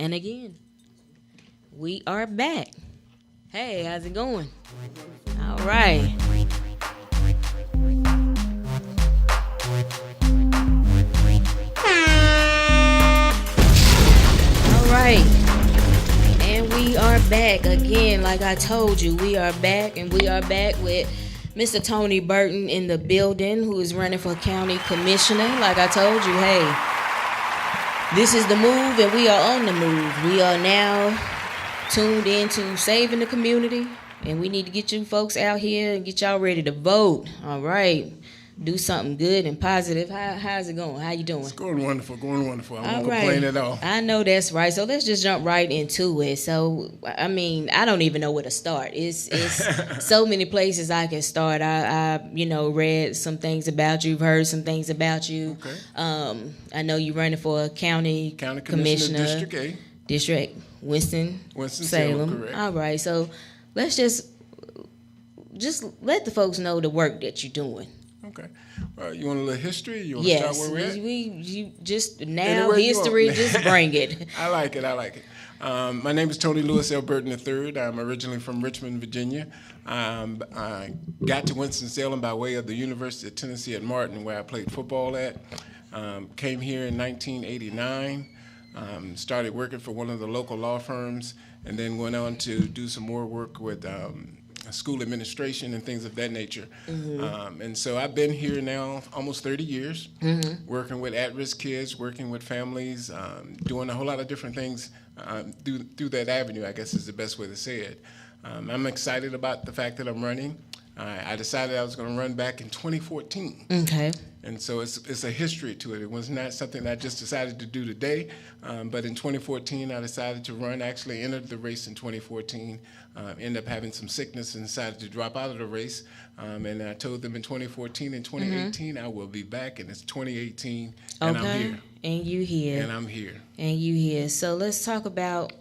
And again, we are back. Hey, how's it going? All right. All right. And we are back again. Like I told you, we are back, and we are back with Mr. Tony Burton in the building, who is running for county commissioner. Like I told you, hey, this is the move, and we are on the move. We are now tuned into saving the community, and we need to get you folks out here and get y'all ready to vote. All right. Do something good and positive. How's it going? How you doing? It's going wonderful, going wonderful. I All won't right. complain at all. I know that's right. So let's just jump right into it. So, I mean, I don't even know where to start. It's so many places I can start. I read some things about you, heard some things about you. Okay. I know you're running for a county commissioner. District A. District Winston-Salem. Correct. All right. So let's just let the folks know the work that you're doing. Okay. You want a little history? You want to start where we're at? You just now Anywhere you history, want. just bring it. I like it. My name is Tony Lewis L. Burton III. I'm originally from Richmond, Virginia. I got to Winston-Salem by way of the University of Tennessee at Martin, where I played football at. Came here in 1989. Started working for one of the local law firms, and then went on to do some more work with school administration and things of that nature. Mm-hmm. And so I've been here now almost 30 years, working with at-risk kids, working with families, doing a whole lot of different things through that avenue, I guess is the best way to say it. I'm excited about the fact that I'm running. I decided I was going to run back in 2014. Okay. And so it's a history to it. It was not something I just decided to do today, but in 2014 I decided to run. Actually entered the race in 2014, ended up having some sickness and decided to drop out of the race. And I told them in 2014 and 2018 I will be back, and it's 2018, and okay. I'm here. And you here. And I'm here. And you here. So let's talk about,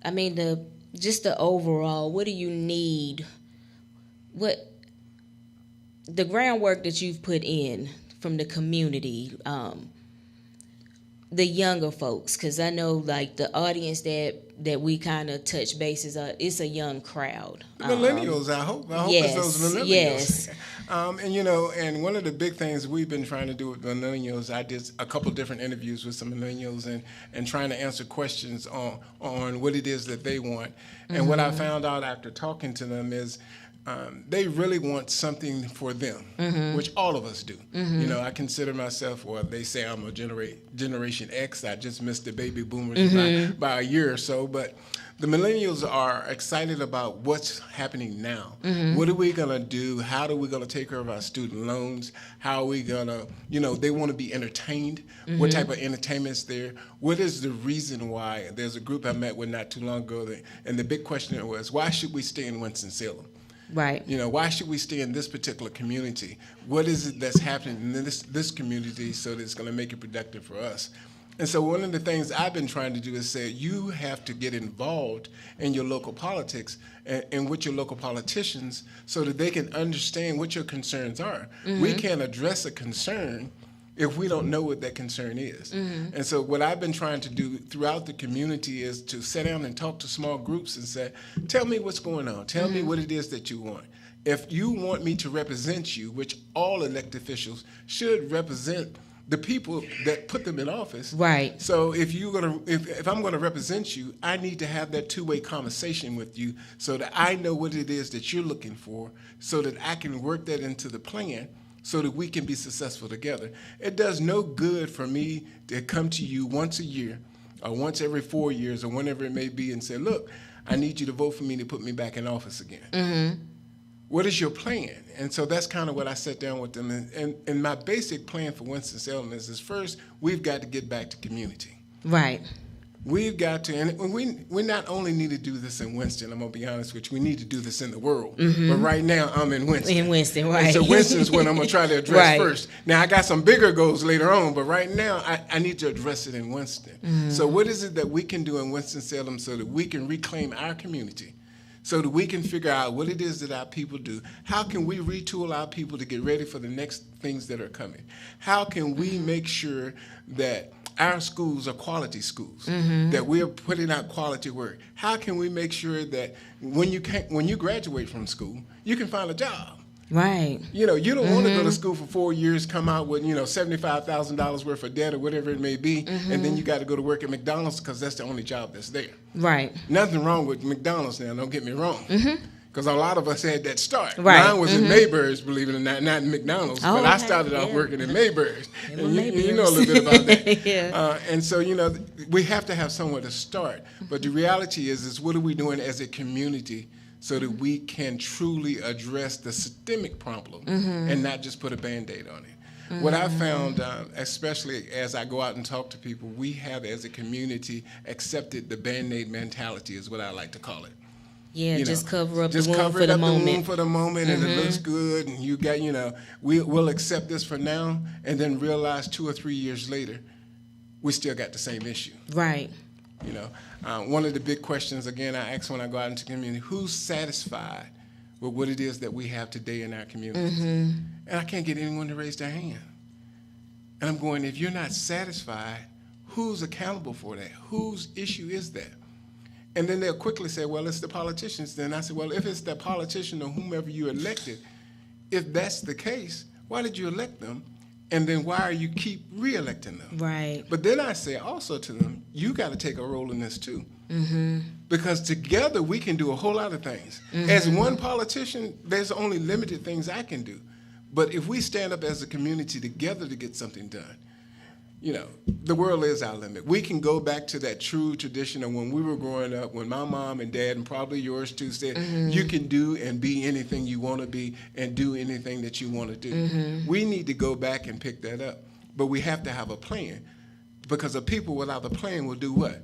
the overall, what do you need? What the groundwork that you've put in from the community, the younger folks, because I know like the audience that we kind of touch bases on, it's a young crowd. The millennials, I hope. I hope yes, it's those millennials. Yes. And one of the big things we've been trying to do with millennials, I did a couple different interviews with some millennials and trying to answer questions on what it is that they want. And what I found out after talking to them is they really want something for them, which all of us do. I consider myself, well, they say I'm a Generation X. I just missed the baby boomers by a year or so. But the millennials are excited about what's happening now. What are we going to do? How are we going to take care of our student loans? How are we going to, they want to be entertained. What type of entertainment's there? What is the reason why? There's a group I met with not too long ago, and the big question was, why should we stay in Winston-Salem? Right. Why should we stay in this particular community? What is it that's happening in this community so that it's going to make it productive for us? And so one of the things I've been trying to do is say you have to get involved in your local politics and with your local politicians so that they can understand what your concerns are. We can't address a concern if we don't know what that concern is. And so what I've been trying to do throughout the community is to sit down and talk to small groups and say, tell me what's going on. Tell me what it is that you want. If you want me to represent you, which all elected officials should represent the people that put them in office. Right. So if I'm gonna represent you, I need to have that two-way conversation with you so that I know what it is that you're looking for, so that I can work that into the plan so that we can be successful together. It does no good for me to come to you once a year or once every 4 years or whenever it may be and say, look, I need you to vote for me to put me back in office again. What is your plan? And so that's kind of what I sat down with them. And my basic plan for Winston-Salem is first, we've got to get back to community. Right. We've got to, and we not only need to do this in Winston, I'm going to be honest with you, we need to do this in the world. But right now, I'm in Winston. In Winston, right. And so Winston's what I'm going to try to address first. Now, I got some bigger goals later on, but right now, I need to address it in Winston. So what is it that we can do in Winston-Salem so that we can reclaim our community? So that we can figure out what it is that our people do. How can we retool our people to get ready for the next things that are coming? How can we make sure that our schools are quality schools, that we're putting out quality work. How can we make sure that when you graduate from school, you can find a job? Right. You know, you don't want to go to school for 4 years, come out with, $75,000 worth of debt or whatever it may be, and then you got to go to work at McDonald's because that's the only job that's there. Right. Nothing wrong with McDonald's now, don't get me wrong. Because a lot of us had that start. Right. Mine was in Mayberry's, believe it or not in McDonald's. Oh, but I okay. started off working in Mayberry's. In And Mayberry's. you know a little bit about that. Yeah. And so, we have to have somewhere to start. But the reality is what are we doing as a community so that we can truly address the systemic problem and not just put a Band-Aid on it? What I found, especially as I go out and talk to people, we have as a community accepted the Band-Aid mentality is what I like to call it. Yeah, just cover up the Just wound cover for it the up the moment. wound for the moment, and it looks good, and you got, we'll accept this for now, and then realize 2 or 3 years later, we still got the same issue. Right. One of the big questions, again, I ask when I go out into the community, who's satisfied with what it is that we have today in our communities? And I can't get anyone to raise their hand. And I'm going, if you're not satisfied, who's accountable for that? Whose issue is that? And then they'll quickly say, well, it's the politicians. Then I say, well, if it's the politician or whomever you elected, if that's the case, why did you elect them? And then why are you keep re-electing them? Right. But then I say also to them, you got to take a role in this too. Because together we can do a whole lot of things. As one politician, there's only limited things I can do. But if we stand up as a community together to get something done, the world is our limit. We can go back to that true tradition of when we were growing up, when my mom and dad, and probably yours too, said, you can do and be anything you want to be and do anything that you want to do. We need to go back and pick that up. But we have to have a plan, because a people without a plan will do what?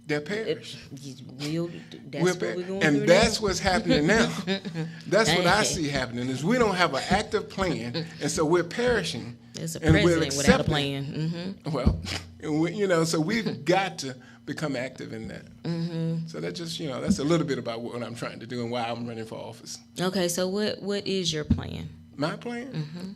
They'll perish. That's what we're going to do And now. that's what's happening now. That's what I see happening, is we don't have an active plan, and so we're perishing. There's a and we're president without a accepting- plan. Well, and so we've got to become active in that. So that just, that's a little bit about what I'm trying to do and why I'm running for office. Okay, so what is your plan? My plan?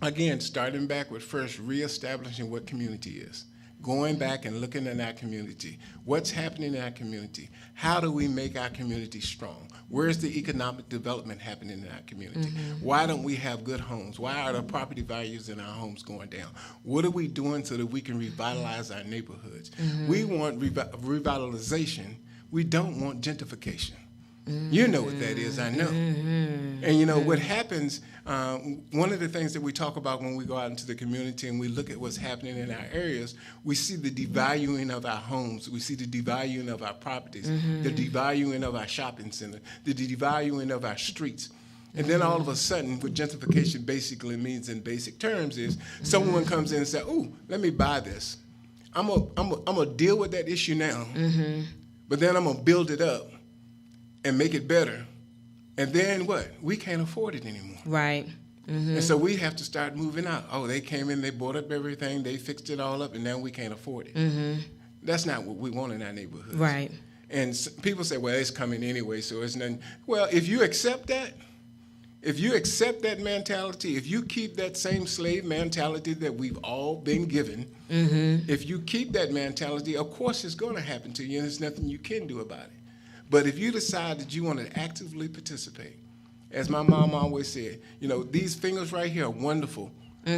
Again, starting back with first reestablishing what community is. Going back and looking at our community. What's happening in our community? How do we make our community strong? Where's the economic development happening in our community? Why don't we have good homes? Why are the property values in our homes going down? What are we doing so that we can revitalize our neighborhoods? We want revitalization. We don't want gentrification. You know what that is, I know. And what happens, one of the things that we talk about when we go out into the community and we look at what's happening in our areas, we see the devaluing of our homes, we see the devaluing of our properties, the devaluing of our shopping center, the devaluing of our streets. And then all of a sudden, what gentrification basically means in basic terms is someone comes in and says, "Oh, let me buy this. I'm gonna deal with that issue now, but then I'm gonna build it up and make it better." And then what? We can't afford it anymore. Right. And so we have to start moving out. Oh, they came in, they bought up everything, they fixed it all up, and now we can't afford it. That's not what we want in our neighborhoods. Right. And people say, well, it's coming anyway, so it's nothing. Well, if you accept that, mentality, if you keep that same slave mentality that we've all been given, if you keep that mentality, of course it's going to happen to you, and there's nothing you can do about it. But if you decide that you want to actively participate, as my mom always said, these fingers right here are wonderful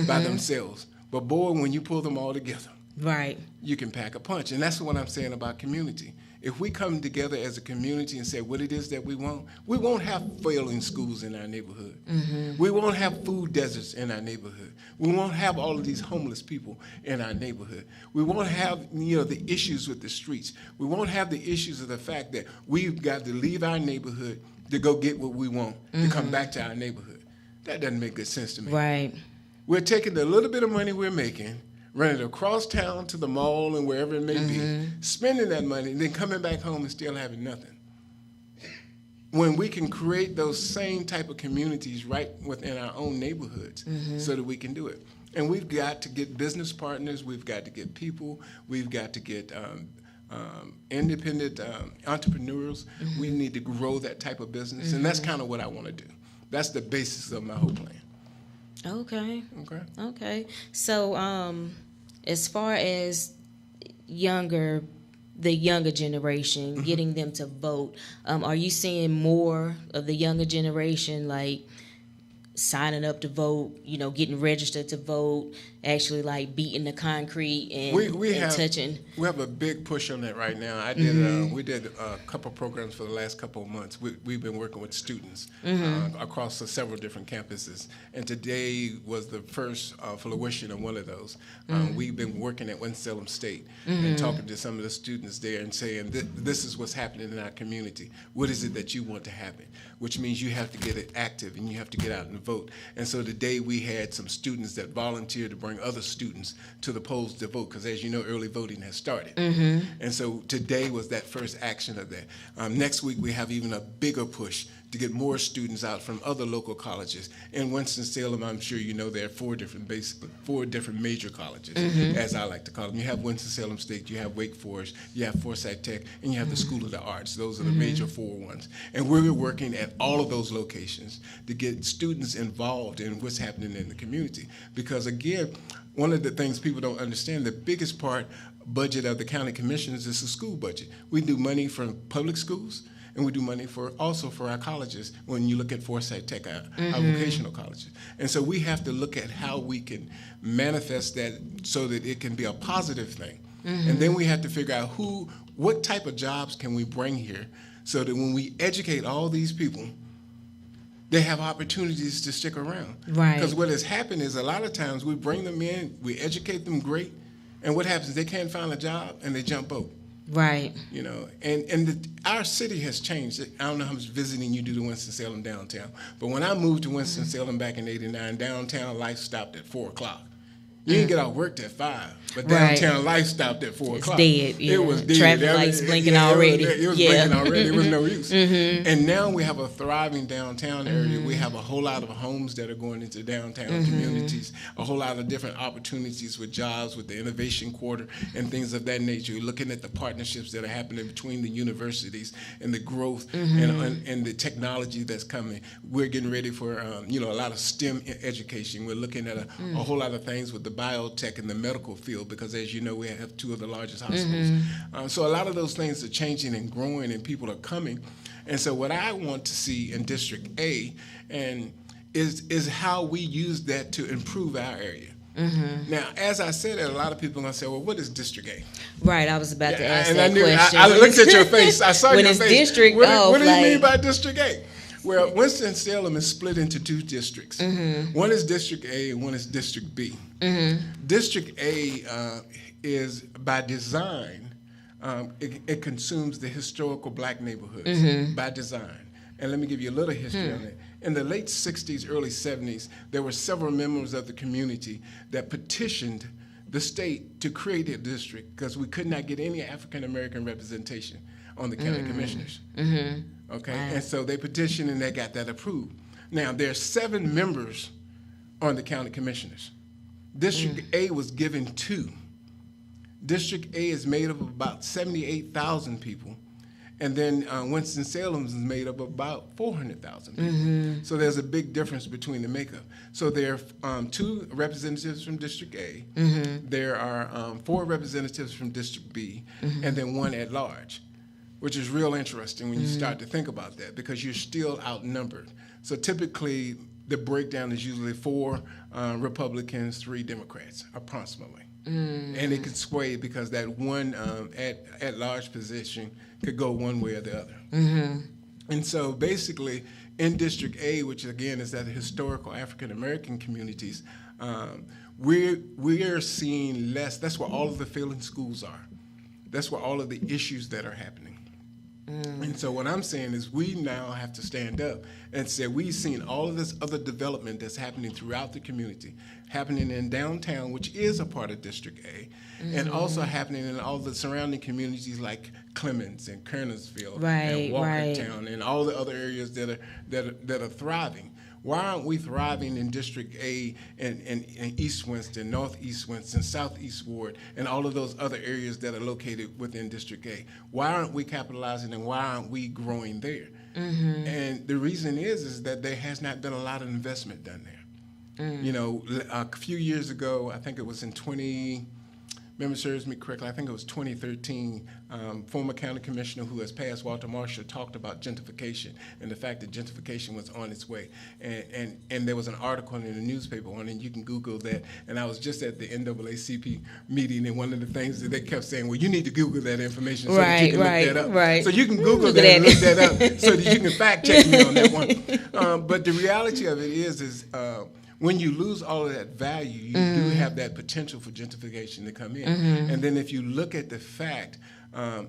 by themselves. But boy, when you pull them all together, Right. you can pack a punch. And that's what I'm saying about community. If we come together as a community and say what it is that we won't have failing schools in our neighborhood. We won't have food deserts in our neighborhood. We won't have all of these homeless people in our neighborhood. We won't have the issues with the streets. We won't have the issues of the fact that we've got to leave our neighborhood to go get what we want to come back to our neighborhood. That doesn't make good sense to me. Right. We're taking the little bit of money we're making, running across town to the mall and wherever it may be, spending that money, and then coming back home and still having nothing. When we can create those same type of communities right within our own neighborhoods so that we can do it. And we've got to get business partners, we've got to get people, we've got to get independent entrepreneurs. We need to grow that type of business, and that's kind of what I want to do. That's the basis of my whole plan. Okay. Okay. Okay. So, as far as the younger generation, getting them to vote, are you seeing more of the younger generation like signing up to vote, getting registered to vote, actually like beating the concrete and, touching? We have a big push on that right now. We did a couple programs for the last couple of months. We've been working with students across several different campuses, and today was the first fruition of one of those. We've been working at Winston-Salem State and talking to some of the students there and saying, this is what's happening in our community. What is it that you want to happen? Which means you have to get it active and you have to get out and vote. And so today we had some students that volunteered to bring other students to the polls to vote, because as you know, early voting has started. And so today was that first action of that. Next week we have even a bigger push to get more students out from other local colleges. In Winston-Salem, I'm sure you know, there are four different major colleges, as I like to call them. You have Winston-Salem State, you have Wake Forest, you have Forsyth Tech, and you have the School of the Arts. Those are the major four ones. And we're working at all of those locations to get students involved in what's happening in the community. Because again, one of the things people don't understand, the biggest budget of the county commissioners is the school budget. We do money from public schools, and we do money also for our colleges. When you look at Forsyth Tech, our vocational colleges. And so we have to look at how we can manifest that so that it can be a positive thing. And then we have to figure out what type of jobs can we bring here so that when we educate all these people, they have opportunities to stick around. Right. Because what has happened is a lot of times we bring them in, we educate them great, and what happens, they can't find a job and they jump out. Right. Our city has changed. I don't know how much visiting you do to Winston-Salem downtown, but when I moved to Winston-Salem back in '89, downtown life stopped at 4 o'clock. You didn't get out work at 5, but downtown life stopped at 4 o'clock. Dead. Yeah. It was dead. Traffic lights blinking already. It was blinking already. It was no use. And now we have a thriving downtown area. We have a whole lot of homes that are going into downtown communities, a whole lot of different opportunities with jobs, with the innovation quarter and things of that nature. We're looking at the partnerships that are happening between the universities and the growth and the technology that's coming. We're getting ready for a lot of STEM education. We're looking at a whole lot of things with the biotech and the medical field, because as you know, we have 2 of the largest hospitals. So a lot of those things are changing and growing, and people are coming. And so what I want to see in District A is how we use that to improve our area. Now, as I said, a lot of people are going to say, well, what is District A? Right, I was about to ask that question. I looked at your face. I saw when your it's face. District, what do you mean by District A? Well, Winston-Salem is split into 2 districts. One is District A and one is District B. District A is, by design, it consumes the historical black neighborhoods by design. And let me give you a little history on it. In the late 60s, early 70s, there were several members of the community that petitioned the state to create a district because we could not get any African-American representation on the county commissioners. Okay, and so they petitioned and they got that approved. Now, there are 7 members on the county commissioners. District A was given 2. District A is made up of about 78,000 people, and then Winston-Salem is made up of about 400,000 people. So there's a big difference between the makeup. So there are 2 representatives from District A. There are 4 representatives from District B, and then 1 at large, which is real interesting when you start to think about that, because you're still outnumbered. So typically, the breakdown is usually 4 Republicans, 3 Democrats, approximately. And it could sway because that one at-large position could go one way or the other. And so basically, in District A, which again is that historical African-American communities, we're seeing less. That's where all of the failing schools are. That's where all of the issues that are happening. And so what I'm saying is we now have to stand up and say we've seen all of this other development that's happening throughout the community, happening in downtown, which is a part of District A, and also happening in all the surrounding communities like Clemens and Kernersville and Walkertown and all the other areas that are thriving. Why aren't we thriving in District A and East Winston, Northeast Winston, Southeast Ward, and all of those other areas that are located within District A? Why aren't we capitalizing and why aren't we growing there? And the reason is that there has not been a lot of investment done there. You know, a few years ago, I think it was in memory serves me correctly, I think it was 2013, former county commissioner who has passed, Walter Marshall, talked about gentrification and the fact that gentrification was on its way. And there was an article in the newspaper on it, and you can Google that. And I was just at the NAACP meeting, and one of the things that they kept saying, well, you need to Google that information so that you can look that up. Right. So you can Google that and look that up so that you can fact check me on that one. But the reality of it is when you lose all of that value, you do have that potential for gentrification to come in. And then if you look at the fact,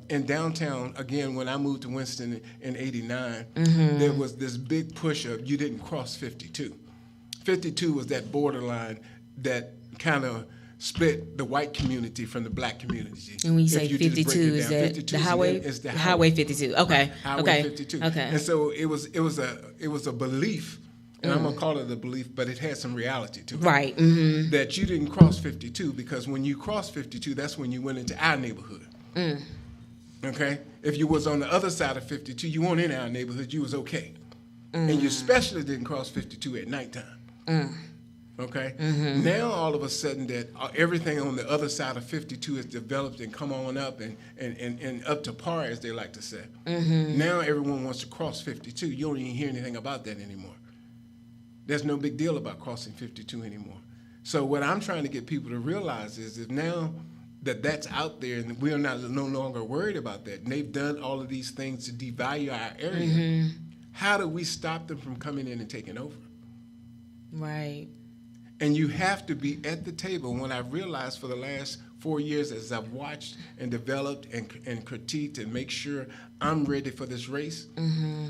in downtown, again, when I moved to Winston in '89, there was this big push of you didn't cross 52. 52 was that borderline that kind of split the white community from the black community. And when you say 52, is that 52 the highway? Is the highway 52. Okay. Highway 52. Okay. And so it was a belief. And I'm going to call it a belief, but it had some reality to it. Right. That you didn't cross 52 because when you crossed 52, that's when you went into our neighborhood. Okay? If you was on the other side of 52, you weren't in our neighborhood, you was okay. And you especially didn't cross 52 at nighttime. Okay? Now, all of a sudden, that everything on the other side of 52 is developed and come on up and up to par, as they like to say. Now everyone wants to cross 52. You don't even hear anything about that anymore. There's no big deal about crossing 52 anymore. So what I'm trying to get people to realize is that now that that's out there and we're no longer worried about that, and they've done all of these things to devalue our area, how do we stop them from coming in and taking over? Right. And you have to be at the table. When I realized for the last 4 years as I've watched and developed and critiqued and make sure I'm ready for this race,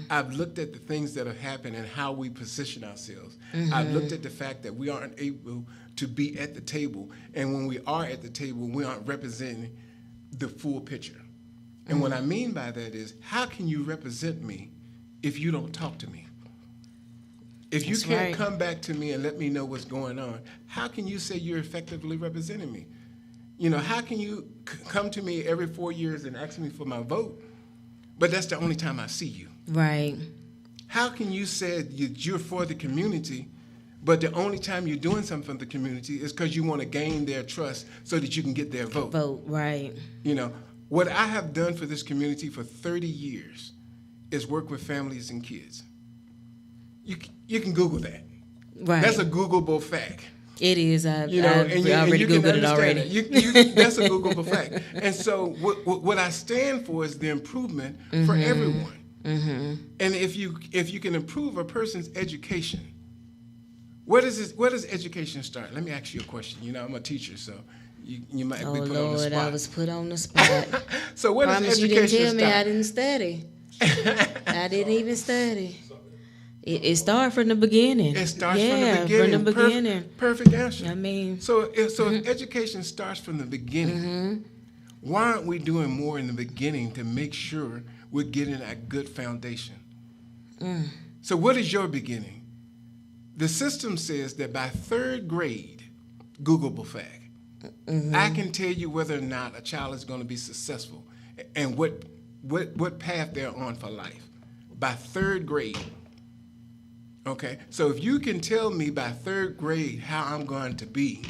I've looked at the things that have happened and how we position ourselves. I've looked at the fact that we aren't able to be at the table. And when we are at the table, we aren't representing the full picture. And what I mean by that is, how can you represent me if you don't talk to me? If you can't come back to me and let me know what's going on, how can you say you're effectively representing me? You know, how can you come to me every 4 years and ask me for my vote, but that's the only time I see you? Right. How can you say you're for the community, but the only time you're doing something for the community is because you want to gain their trust so that you can get their vote? Vote, right. You know, what I have done for this community for 30 years is work with families and kids. You can Google that. Right. That's a Googleable fact. It is. I already Googled it already. That's a Googleable fact. And so what I stand for is the improvement for everyone. And if you can improve a person's education, where does education start? Let me ask you a question. You know, I'm a teacher, so you might be put on the Lord, spot. I was put on the spot. So where does education you didn't tell start? me I didn't study. I didn't even study. It started from the beginning. It starts from the beginning. From the beginning. Perfect answer. I mean, so if education starts from the beginning, why aren't we doing more in the beginning to make sure we're getting a good foundation? So what is your beginning? The system says that by third grade, Googleable fact, I can tell you whether or not a child is going to be successful and what path they're on for life. By third grade. Okay, so if you can tell me by third grade how I'm going to be,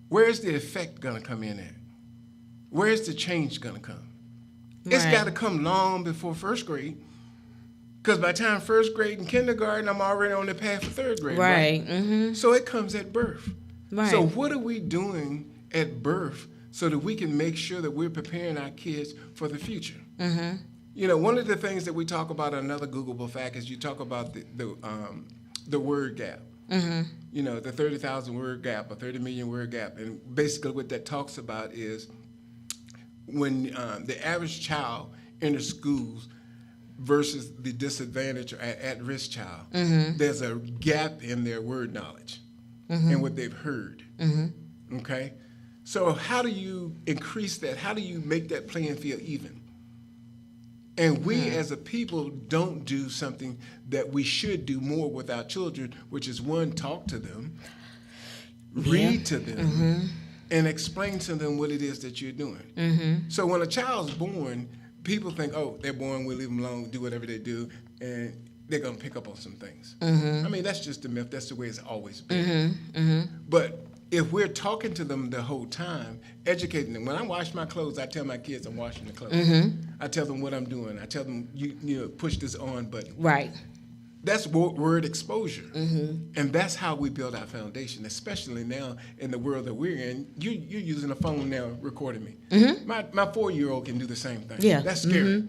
where's the effect going to come in at? Where's the change going to come? Right. It's got to come long before first grade, because by the time first grade and kindergarten, I'm already on the path for third grade. Right. So it comes at birth. Right. So what are we doing at birth so that we can make sure that we're preparing our kids for the future? You know, one of the things that we talk about, another Googleable fact, is you talk about the word gap. You know, the 30,000 word gap or 30 million word gap. And basically what that talks about is when the average child enters schools versus the disadvantaged or at-risk child, there's a gap in their word knowledge and what they've heard. Okay? So how do you increase that? How do you make that playing field even? And we as a people don't do something that we should do more with our children, which is one, talk to them, read to them, and explain to them what it is that you're doing. So when a child's born, people think, oh, they're born, we'll leave them alone, do whatever they do, and they're going to pick up on some things. I mean, that's just the myth. That's the way it's always been. But if we're talking to them the whole time, educating them. When I wash my clothes, I tell my kids I'm washing the clothes. I tell them what I'm doing. I tell them, you know, push this on button. Right. That's word exposure. And that's how we build our foundation, especially now in the world that we're in. You're using a phone now recording me. My 4-year-old can do the same thing. Yeah. That's scary.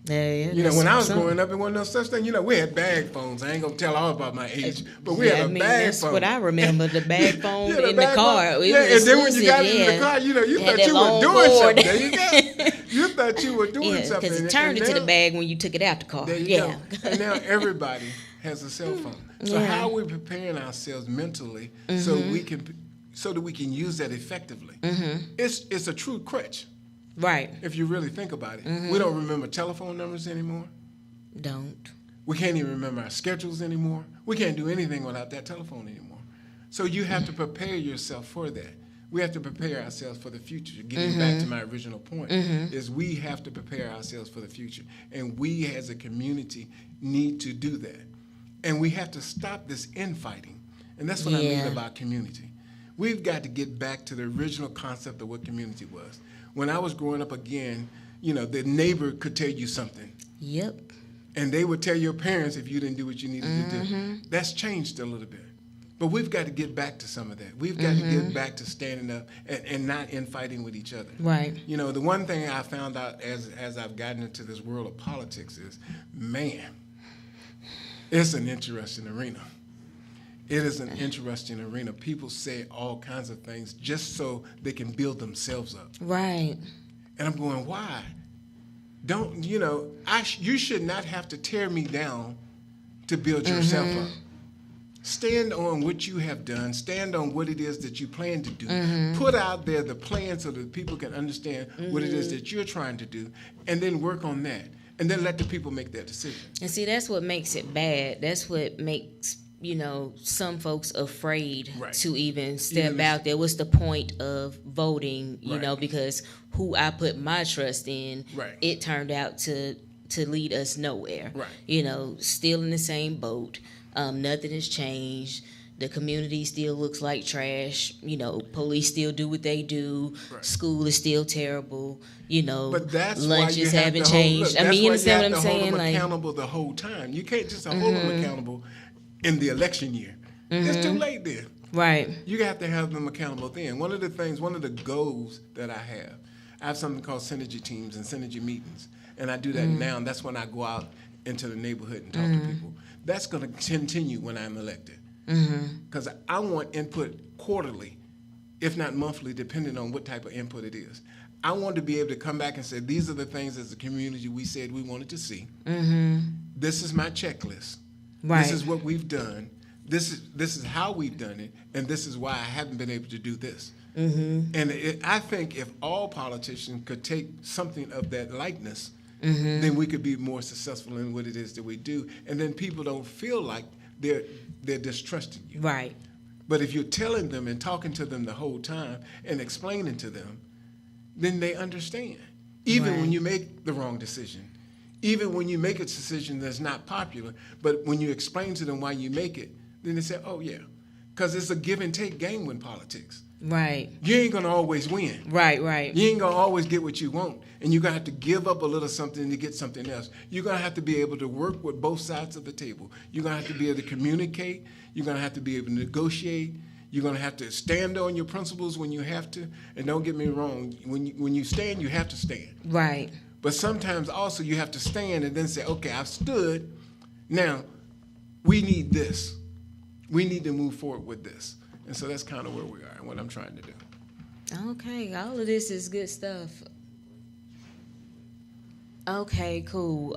Yeah, You know, when I was growing up, it wasn't no such thing. You know, we had bag phones. I ain't gonna tell all about my age, but we had a bag that's phone. what I remember, the bag phone Yeah, in the car. phone. It Yeah, was and then when you got exclusive, in the car, you know, you Had thought that you were long doing cord. something. There you go. You thought you were doing Yeah, something. because it turned And into the now- bag when you took it out the car. There you Yeah. go. And now everybody has a cell phone. So Yeah. how are we preparing ourselves mentally so that we can use that effectively? It's a true crutch Right. if you really think about it. We don't remember telephone numbers anymore. Don't. We can't even remember our schedules anymore. We can't do anything without that telephone anymore. So you have to prepare yourself for that. We have to prepare ourselves for the future. Getting back to my original point, is we have to prepare ourselves for the future. And we as a community need to do that. And we have to stop this infighting. And that's what I mean Yeah. about community. We've got to get back to the original concept of what community was. When I was growing up again, you know, the neighbor could tell you something. Yep. And they would tell your parents if you didn't do what you needed to do. That's changed a little bit. But we've got to get back to some of that. We've got to get back to standing up and not infighting with each other. Right. You know, the one thing I found out as I've gotten into this world of politics is, man, it's an interesting arena. It is an interesting arena. People say all kinds of things just so they can build themselves up. Right. And I'm going, why? Don't, you know, you should not have to tear me down to build yourself up. Stand on what you have done. Stand on what it is that you plan to do. Put out there the plan so that people can understand what it is that you're trying to do, and then work on that. And then let the people make that decision. And see, that's what makes it bad. That's what makes, you know, some folks afraid Right. to even step Even out there. What's the point of voting, you Right. know, because who I put my trust in, Right. it turned out to lead us nowhere. Right. You know, still in the same boat. Nothing has changed. The community still looks like trash. You know, police still do what they do. Right. School is still terrible. You know, But that's why lunches you have haven't to changed. Hold, I mean, you that's why understand what I'm have to saying? Hold them Like, accountable the whole time. You can't just hold them accountable in the election year. It's too late then. right. You have to have them accountable then. One of the goals that I have something called synergy teams and synergy meetings. And I do that now, and that's when I go out into the neighborhood and talk to people. That's going to continue when I'm elected. Because I want input quarterly, if not monthly, depending on what type of input it is. I want to be able to come back and say, these are the things as a community we said we wanted to see. This is my checklist. Right. This is what we've done. This is how we've done it, and this is why I haven't been able to do this. And I think if all politicians could take something of that likeness, then we could be more successful in what it is that we do. And then people don't feel like they're distrusting you. Right. But if you're telling them and talking to them the whole time and explaining to them, then they understand. Even Right. when you make the wrong decision, even when you make a decision that's not popular, but when you explain to them why you make it, then they say, oh, yeah. Because it's a give and take game in politics. Right. You ain't going to always win. Right. Right. You ain't going to always get what you want. And you're going to have to give up a little something to get something else. You're going to have to be able to work with both sides of the table. You're going to have to be able to communicate. You're going to have to be able to negotiate. You're going to have to stand on your principles when you have to. And don't get me wrong, when you stand, you have to stand. Right. But sometimes also you have to stand and then say, okay, I've stood. Now, we need this. We need to move forward with this. And so that's kind of where we are and what I'm trying to do. Okay, all of this is good stuff. Okay, cool.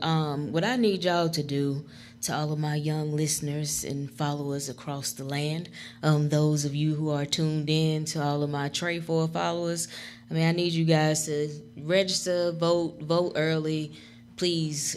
What I need y'all to do, to all of my young listeners and followers across the land, those of you who are tuned in, to all of my Trey 4 followers, I mean, I need you guys to register, vote early, please.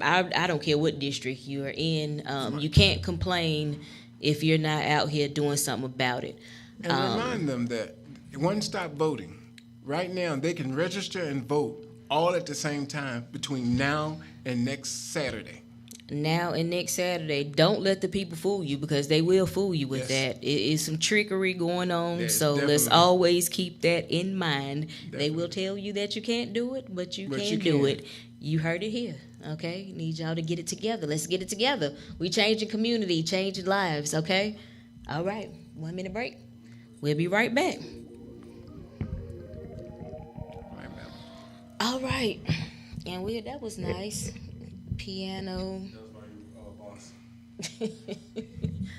I don't care what district you are in. You can't complain if you're not out here doing something about it. And remind them that One Stop Voting, right now they can register and vote all at the same time between now and next Saturday. now and next Saturday. Don't let the people fool you, because they will fool you with Yes. that. It is some trickery going on, Yes, so let's definitely. always keep that in mind. They will Definitely. tell you that you can't do it, but you But can you do can. it. You heard it here, okay? Need y'all to get it together. Let's get it together. We changing community, changing lives, okay? All right, 1 minute break. We'll be right back. Right, ma'am. All right, and that was nice. Piano.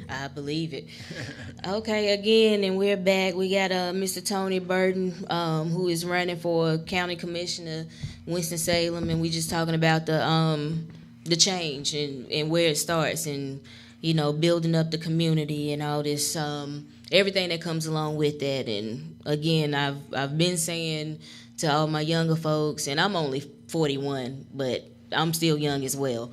I believe it. Okay, again, and we're back. We got Mr. Tony Burton, who is running for County Commissioner, Winston-Salem, and we just talking about the change and where it starts, and building up the community and all this, everything that comes along with that. And again, I've been saying to all my younger folks, and I'm only 41, but I'm still young as well.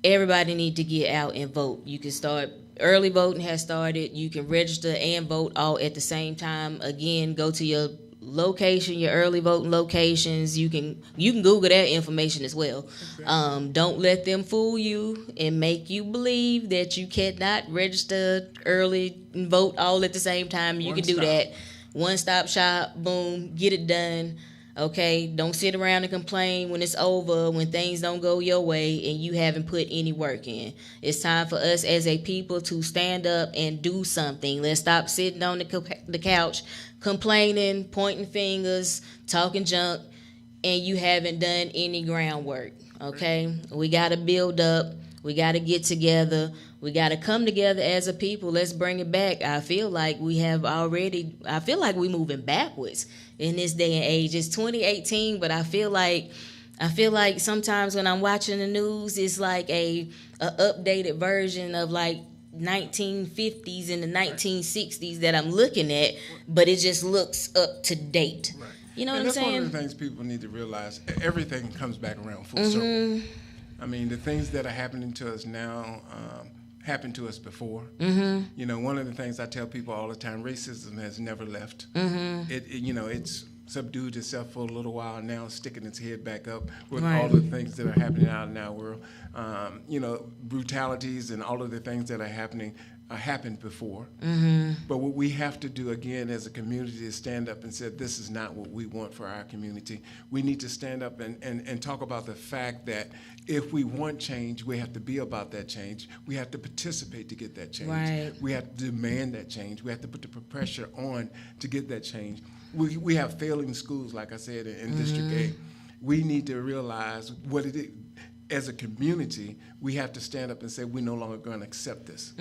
Everybody need to get out and vote. You can start, early voting has started. You can register and vote all at the same time. Again, go to your location, your early voting locations. You can Google that information as well. Okay. Don't let them fool you and make you believe that you cannot register early and vote all at the same time. You One can do stop. that. One stop shop, boom, get it done. Okay, don't sit around and complain when it's over, when things don't go your way and you haven't put any work in. It's time for us as a people to stand up and do something. Let's stop sitting on the couch complaining, pointing fingers, talking junk, and you haven't done any groundwork. Okay, we got to build up. We got to get together. We got to come together as a people. Let's bring it back. I feel like we're moving backwards in this day and age. It's 2018, but I feel like sometimes when I'm watching the news, it's like a updated version of like 1950s and the 1960s that I'm looking at, but it just looks up to date. Right. You know And what I'm that's one saying? of the things people need to realize. Everything comes back around full circle. I mean, the things that are happening to us now happened to us before. One of the things I tell people all the time: racism has never left. It's subdued itself for a little while now, sticking its head back up with Right. all the things that are happening out in our world. Brutalities and all of the things that are happening happened before. But what we have to do again as a community is stand up and say, this is not what we want for our community. We need to stand up and talk about the fact that if we want change, we have to be about that change. We have to participate to get that change. Right. We have to demand that change. We have to put the pressure on to get that change. We have failing schools, like I said, in District 8. We need to realize what it is. As a community, we have to stand up and say we're no longer going to accept this.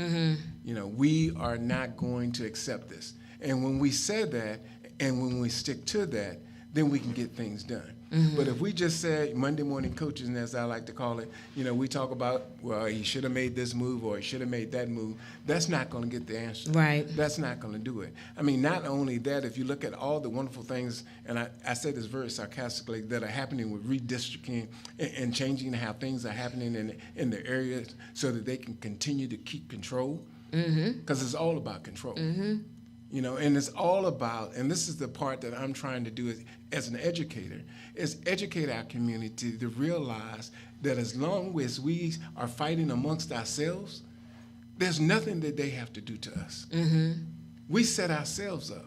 We are not going to accept this. And when we say that, and when we stick to that, then we can get things done. But if we just say Monday morning coaching, as I like to call it, we talk about, well, he should have made this move or he should have made that move. That's not going to get the answer. Right. That's not going to do it. I mean, not only that, if you look at all the wonderful things, and I say this very sarcastically, that are happening with redistricting and changing how things are happening in the areas so that they can continue to keep control, because it's all about control. And it's all about, and this is the part that I'm trying to do as an educator, is educate our community to realize that as long as we are fighting amongst ourselves, there's nothing that they have to do to us. We set ourselves up.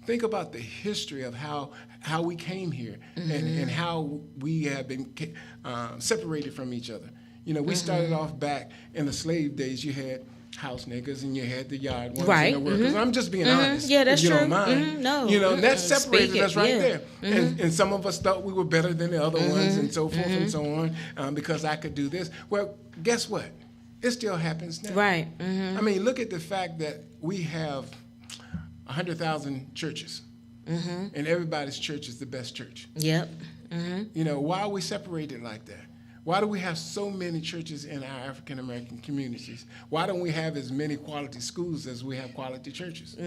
Think about the history of how we came here and how we have been separated from each other. We started off back in the slave days. You had house niggas and you had the yard ones Right. and the workers. I'm just being honest. Yeah, that's if you true. don't mind. No. And that separated Speak it, us right yeah. there. And some of us thought we were better than the other ones and so forth and so on because I could do this. Well, guess what? It still happens now. Right. I mean, look at the fact that we have 100,000 churches and everybody's church is the best church. Yep. Why are we separated like that? Why do we have so many churches in our African American communities? Why don't we have as many quality schools as we have quality churches?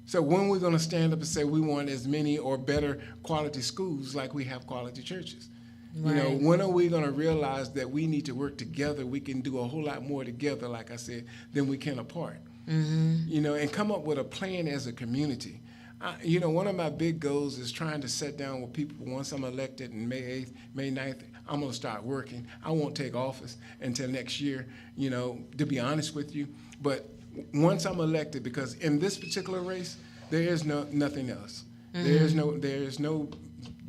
So when we're going to stand up and say we want as many or better quality schools like we have quality churches? Right. When are we going to realize that we need to work together? We can do a whole lot more together, like I said, than we can apart. And come up with a plan as a community. One of my big goals is trying to sit down with people once I'm elected in May 8th, May 9th. I'm going to start working. I won't take office until next year, to be honest with you. But once I'm elected, because in this particular race, there is nothing else. Mm-hmm. There is no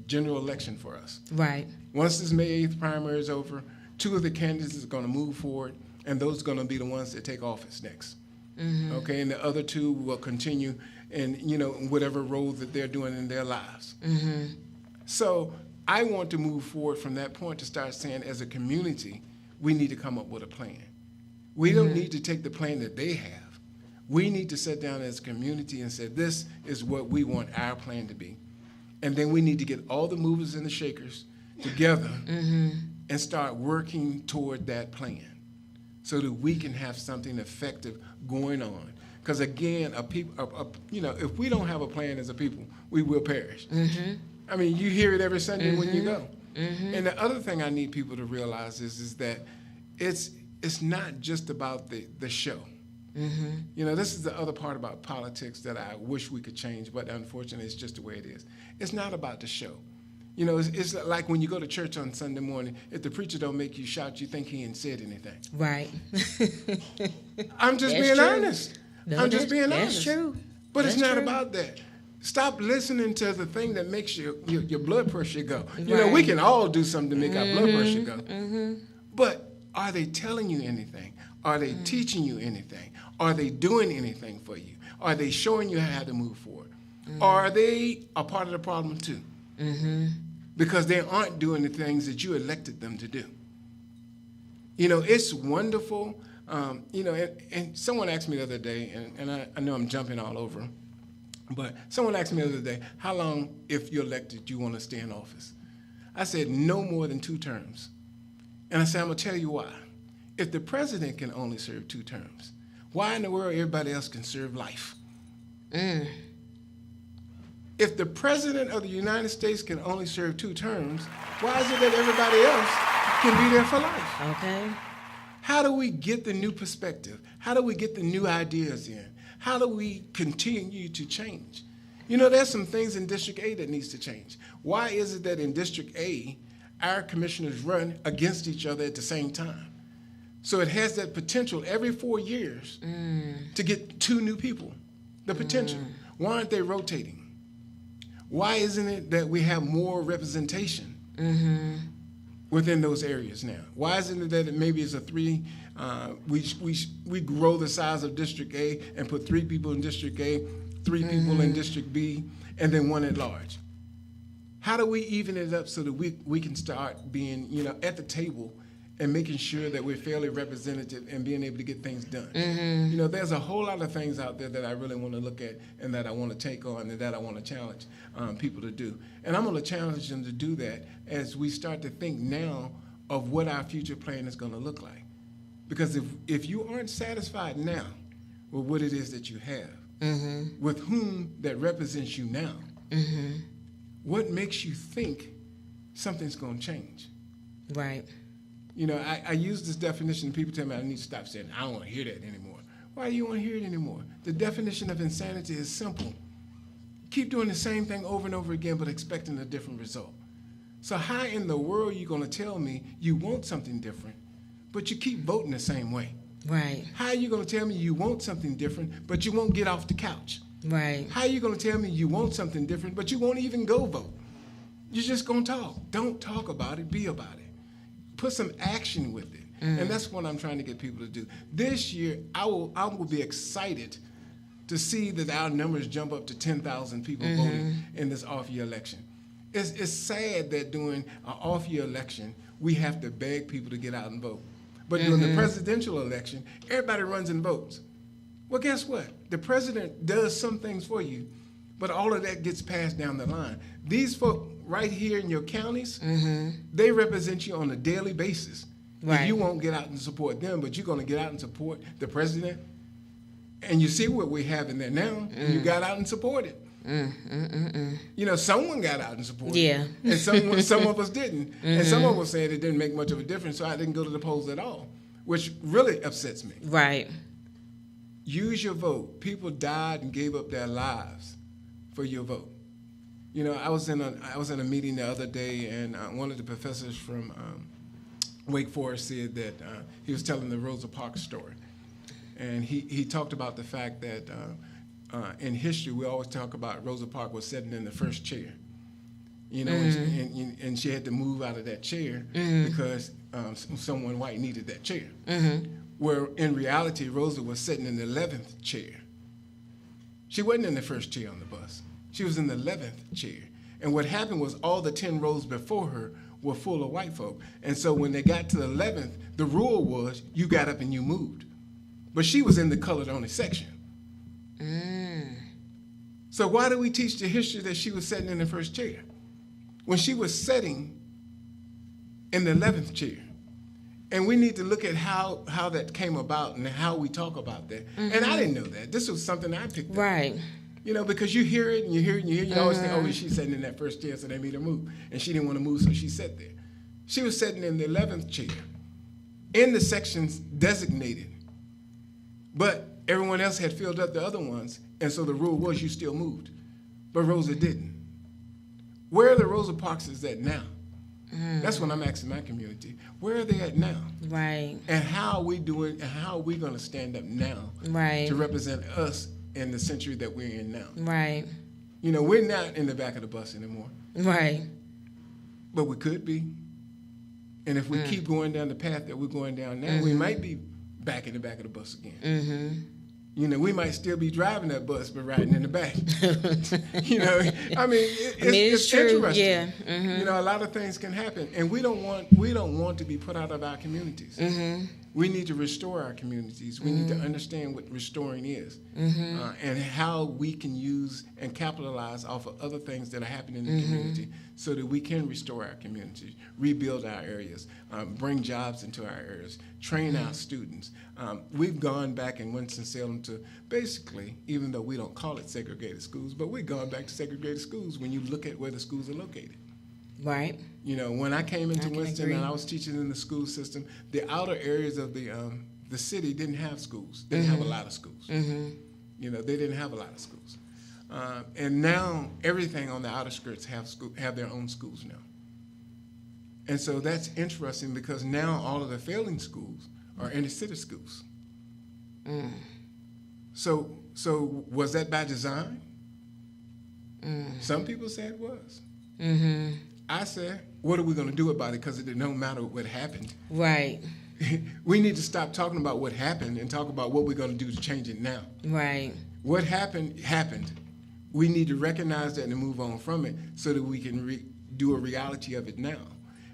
general election for us. Right. Once this May 8th primary is over, 2 of the candidates are going to move forward, and those are going to be the ones that take office next. Mm-hmm. Okay, and the other 2 will continue in whatever role that they're doing in their lives. Mm-hmm. So I want to move forward from that point to start saying, as a community, we need to come up with a plan. We don't need to take the plan that they have. We need to sit down as a community and say, this is what we want our plan to be. And then we need to get all the movers and the shakers together and start working toward that plan so that we can have something effective going on. Because again, if we don't have a plan as a people, we will perish. Mm-hmm. I mean, you hear it every Sunday when you go. Mm-hmm. And the other thing I need people to realize is that it's not just about the show. Mm-hmm. This is the other part about politics that I wish we could change, but unfortunately, it's just the way it is. It's not about the show. It's like when you go to church on Sunday morning, if the preacher don't make you shout, you think he ain't said anything. Right. I'm just being honest. I'm just being honest. That's true. But it's not about that. Stop listening to the thing that makes your blood pressure go. Right. We can all do something to make our blood pressure go. Mm-hmm. But are they telling you anything? Are they teaching you anything? Are they doing anything for you? Are they showing you how to move forward? Or are they a part of the problem too? Mm-hmm. Because they aren't doing the things that you elected them to do. It's wonderful. And someone asked me the other day, and I know I'm jumping all over, but someone asked me the other day, how long, if you're elected, do you want to stay in office? I said, no more than 2 terms. And I said, I'm going to tell you why. If the president can only serve 2 terms, why in the world everybody else can serve life? If the president of the United States can only serve 2 terms, why is it that everybody else can be there for life? Okay. How do we get the new perspective? How do we get the new ideas in? How do we continue to change? There's some things in District A that needs to change. Why is it that in District A, our commissioners run against each other at the same time? So it has that potential every 4 years to get 2 new people. The potential. Why aren't they rotating? Why isn't it that we have more representation within those areas now? Why isn't it that maybe it's a 3, we grow the size of District A and put 3 people in District A, 3 people in District B, and then 1 at large? How do we even it up so that we can start being, at the table and making sure that we're fairly representative and being able to get things done? There's a whole lot of things out there that I really want to look at and that I want to take on and that I want to challenge people to do. And I'm going to challenge them to do that as we start to think now of what our future plan is going to look like. Because if you aren't satisfied now with what it is that you have, with whom that represents you now, what makes you think something's going to change? Right. I use this definition, and people tell me I need to stop saying, I don't want to hear that anymore. Why do you want to hear it anymore? The definition of insanity is simple. Keep doing the same thing over and over again, but expecting a different result. So how in the world are you going to tell me you want something different, but you keep voting the same way? Right. How are you going to tell me you want something different, but you won't get off the couch? Right. How are you going to tell me you want something different, but you won't even go vote? You're just going to talk. Don't talk about it, be about it. Put some action with it. And that's what I'm trying to get people to do. This year, I will be excited to see that our numbers jump up to 10,000 people voting in this off-year election. It's sad that during an off-year election, we have to beg people to get out and vote. But during the presidential election, everybody runs and votes. Well, guess what? The president does some things for you, but all of that gets passed down the line. These folk right here in your counties, they represent you on a daily basis. Right. And you won't get out and support them, but you're going to get out and support the president. And you see what we have in there now, and you got out and supported. Someone got out and supported. Yeah. And some of us didn't. And some of us said it didn't make much of a difference, so I didn't go to the polls at all, which really upsets me. Right. Use your vote. People died and gave up their lives for your vote. You know, I was in a meeting the other day, and one of the professors from Wake Forest said that he was telling the Rosa Parks story, and he talked about the fact that in history we always talk about Rosa Parks was sitting in the first chair, you know, and she had to move out of that chair because someone white needed that chair. Where in reality Rosa was sitting in the 11th chair. She wasn't in the first chair on the bus. She was in the 11th chair. And what happened was all the 10 rows before her were full of white folk. And so when they got to the 11th, the rule was you got up and you moved. But she was in the colored only section. So why do we teach the history that she was sitting in the first chair? When she was sitting in the 11th chair. And we need to look at how that came about and how we talk about that. And I didn't know that. This was something I picked up. Right. You know, because you hear it and you hear it and you hear it, you always think, oh, she's sitting in that first chair, so they made her move. And she didn't want to move, so she sat there. She was sitting in the 11th chair, in the sections designated. But everyone else had filled up the other ones, and so the rule was you still moved. But Rosa didn't. Where are the Rosa Parkses at now? That's what I'm asking my community. Where are they at now? Right. And how are we doing, and how are we going to stand up now to represent us in the century that we're in now? Right. You know, we're not in the back of the bus anymore. Right. But we could be. And if we keep going down the path that we're going down now, we might be back in the back of the bus again. You know, we might still be driving that bus, but riding in the back. You know, I mean, it's true. interesting. Yeah. You know, a lot of things can happen, and we don't want to be put out of our communities. We need to restore our communities. We need to understand what restoring is, and how we can use and capitalize off of other things that are happening in the community, so that we can restore our communities, rebuild our areas, bring jobs into our areas, train our students. We've gone back in Winston-Salem to basically, even though we don't call it segregated schools, but we've gone back to segregated schools when you look at where the schools are located. Right. You know, when I came into Winston and I was teaching in the school system, the outer areas of the city didn't have schools. Didn't have a lot of schools. You know, they didn't have a lot of schools. And now everything on the outer skirts have their own schools now. And so that's interesting because now all of the failing schools are inner city schools. So was that by design? Some people say it was. I said, what are we going to do about it? Because it didn't matter what happened. Right. We need to stop talking about what happened and talk about what we're going to do to change it now. Right. What happened, happened. We need to recognize that and move on from it so that we can do a reality of it now.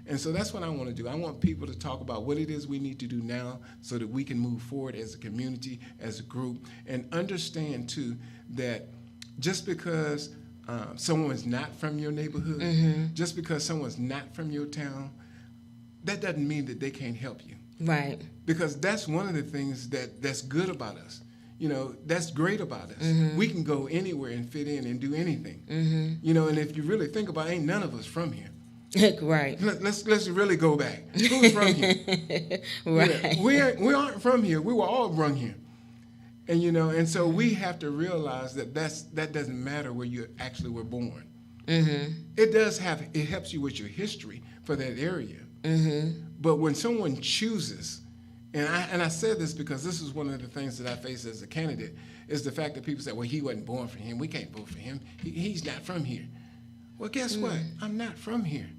And so that's what I want to do. I want people to talk about what it is we need to do now so that we can move forward as a community, as a group, and understand, too, that just because someone's not from your neighborhood, just because someone's not from your town, that doesn't mean that they can't help you. Right. Because that's one of the things that's good about us. You know, that's great about us. We can go anywhere and fit in and do anything. You know, and if you really think about it, ain't none of us from here. Right. Let's really go back. Who's from here? Right. You know, we aren't from here. We were all brung here. And you know, and so we have to realize that that doesn't matter where you actually were born. It helps you with your history for that area. But when someone chooses, and I said this because this is one of the things that I face as a candidate, is the fact that people say, well, he wasn't born for him. We can't vote for him. He's not from here. Well, guess what? I'm not from here.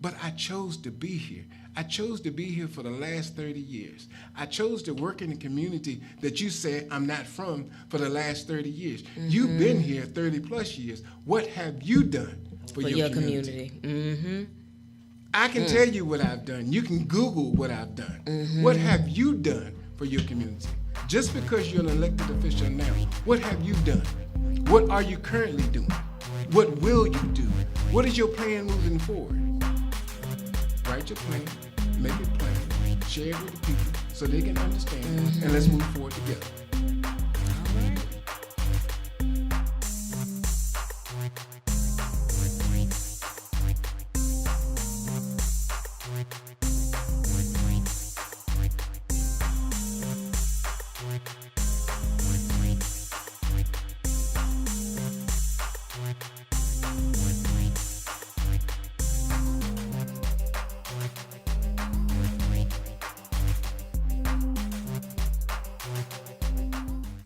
But I chose to be here. I chose to be here for the last 30 years. I chose to work in the community that you say I'm not from for the last 30 years. You've been here 30 plus years. What have you done for your community? I can tell you what I've done. You can Google what I've done. What have you done for your community? Just because you're an elected official now, what have you done? What are you currently doing? What will you do? What is your plan moving forward? Write your plan, make it plain, share it with the people so they can understand, and let's move forward together.